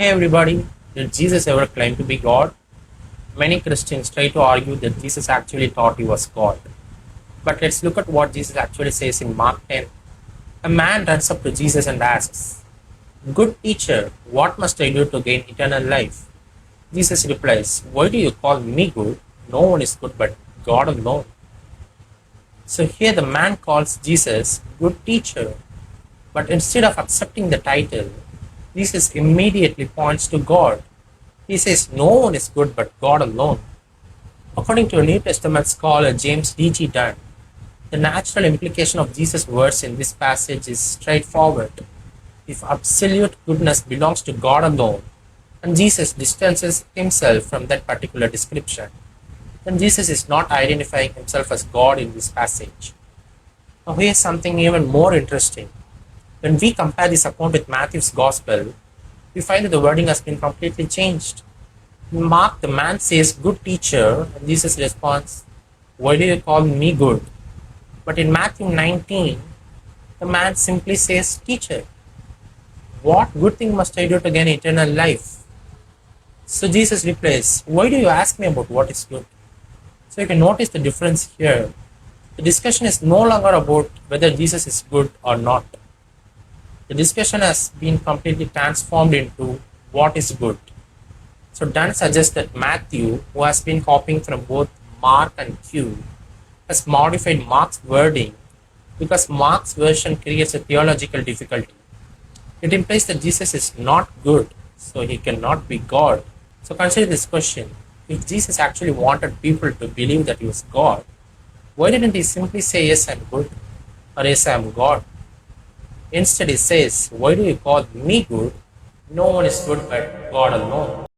Hey everybody, did Jesus ever claim to be God? Many Christians try to argue that Jesus actually thought he was God. But let's look at what Jesus actually says in Mark 10. A man runs up to Jesus and asks, "Good teacher, what must I do to gain eternal life?" Jesus replies, "Why do you call me good? No one is good but God alone." So here the man calls Jesus good teacher, but instead of accepting the title, Jesus immediately points to God. He says no one is good but God alone. According to a New Testament scholar James D.G. Dunn, the natural implication of Jesus' words in this passage is straightforward. If absolute goodness belongs to God alone, and Jesus distances himself from that particular description, then Jesus is not identifying himself as God in this passage. Now here's something even more interesting. When we compare this account with Matthew's Gospel, we find that the wording has been completely changed. In Mark, the man says, "Good teacher," and Jesus responds, "Why do you call me good?" But in Matthew 19, the man simply says, "Teacher, what good thing must I do to gain eternal life?" So Jesus replies, "Why do you ask me about what is good?" So you can notice the difference here. The discussion is no longer about whether Jesus is good or not. The discussion has been completely transformed into what is good. So Dunn suggests that Matthew, who has been copying from both Mark and Q, has modified Mark's wording because Mark's version creates a theological difficulty. It implies that Jesus is not good, so he cannot be God. So consider this question. If Jesus actually wanted people to believe that he was God, why didn't he simply say, "Yes, I'm good," or "Yes, I'm God"? Instead he says, "Why do you call me good? No one is good but God alone."